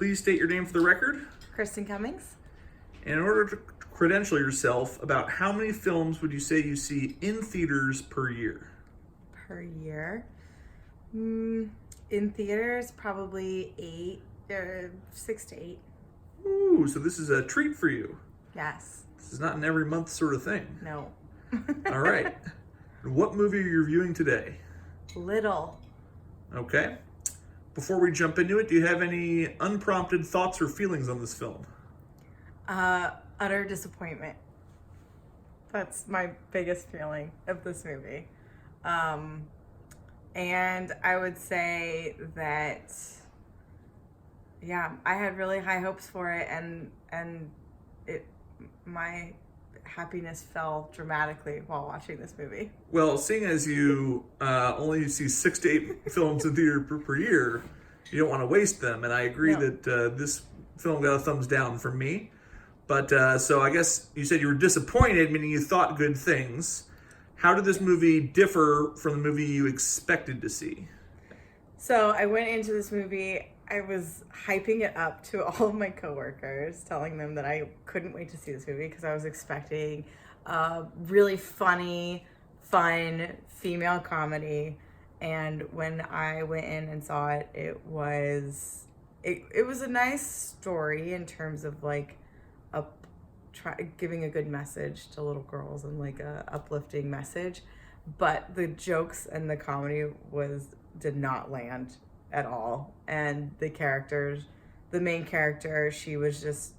Please state your name for the record. Kristin Cummings. And in order to credential yourself, about how many films would you say you see in theaters per year? Per year? In theaters, probably 6 to 8. Ooh, so this is a treat for you. Yes. This is not an every month sort of thing. No. All right. What movie are you reviewing today? Little. Okay. Before we jump into it, do you have any unprompted thoughts or feelings on this film? Utter disappointment. That's my biggest feeling of this movie. And I would say that, yeah, I had really high hopes for it, and my happiness fell dramatically while watching this movie. Well, seeing as you only see 6 to 8 films in theater per year, you don't want to waste them. And I agree that this film got a thumbs down from me. But so I guess you said you were disappointed, meaning you thought good things. How did this movie differ from the movie you expected to see? So I went into this movie, I was hyping it up to all of my coworkers, telling them that I couldn't wait to see this movie because I was expecting a really funny, fun female comedy. And when I went in and saw it, it was a nice story in terms of like giving a good message to little girls and like a uplifting message, but the jokes and the comedy did not land at all. And the main character, she was just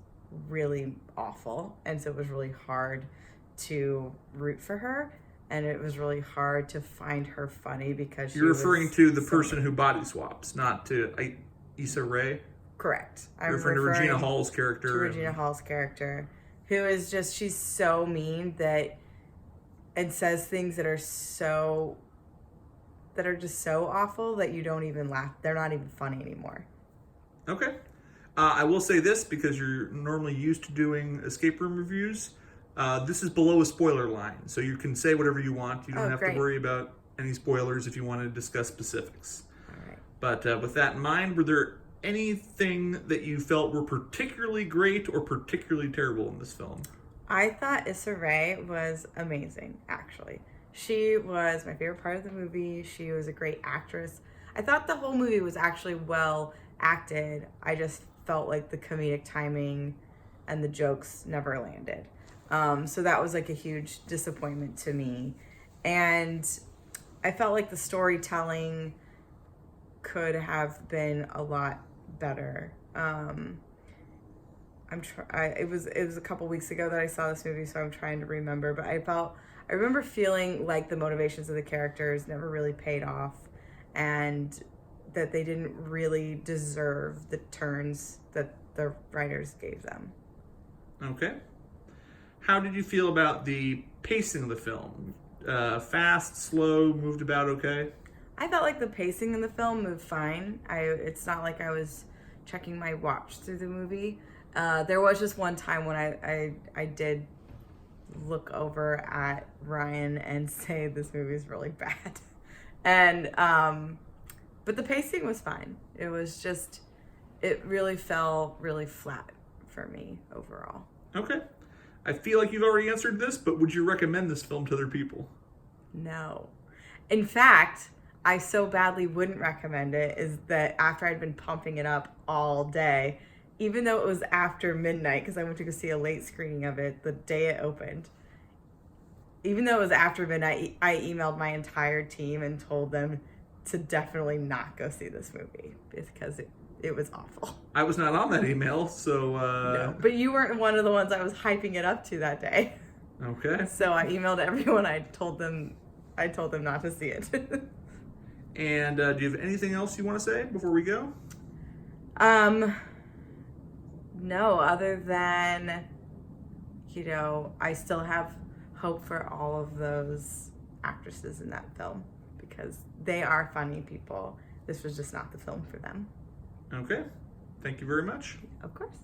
really awful, and so it was really hard to root for her, and it was really hard to find her funny because you're referring to the person who body swaps, not to Issa Rae. Correct. You're referring to Regina Hall's character. To Regina Hall's character, who is just, she's so mean and says things that are just so awful that you don't even laugh. They're not even funny anymore. Okay. I will say this, because you're normally used to doing escape room reviews. This is below a spoiler line, so you can say whatever you want. You don't have to worry about any spoilers if you want to discuss specifics. All right. But with that in mind, were there anything that you felt were particularly great or particularly terrible in this film? I thought Issa Rae was amazing, actually. She was my favorite part of the movie. She was a great actress. I thought the whole movie was actually well acted. I just felt like the comedic timing and the jokes never landed. So that was like a huge disappointment to me. And I felt like the storytelling could have been a lot better. It was a couple weeks ago that I saw this movie, so I'm trying to remember, but I remember feeling like the motivations of the characters never really paid off, and that they didn't really deserve the turns that the writers gave them. Okay. How did you feel about the pacing of the film? Fast, slow, moved about okay? I felt like the pacing in the film moved fine. It's not like I was checking my watch through the movie. There was just one time when I did look over at Ryan and say this movie is really bad. And but the pacing was fine. It was just, it really fell really flat for me overall. Okay. I feel like you've already answered this, but would you recommend this film to other people? No. In fact, I so badly wouldn't recommend it is that after I'd been pumping it up all day, even though it was after midnight, because I went to go see a late screening of it the day it opened, even though it was after midnight, I emailed my entire team and told them to definitely not go see this movie because it was awful. I was not on that email, so... No, but you weren't one of the ones I was hyping it up to that day. Okay. So I emailed everyone. I told them not to see it. And do you have anything else you want to say before we go? No, other than, I still have hope for all of those actresses in that film because they are funny people. This was just not the film for them. Okay. Thank you very much. Of course.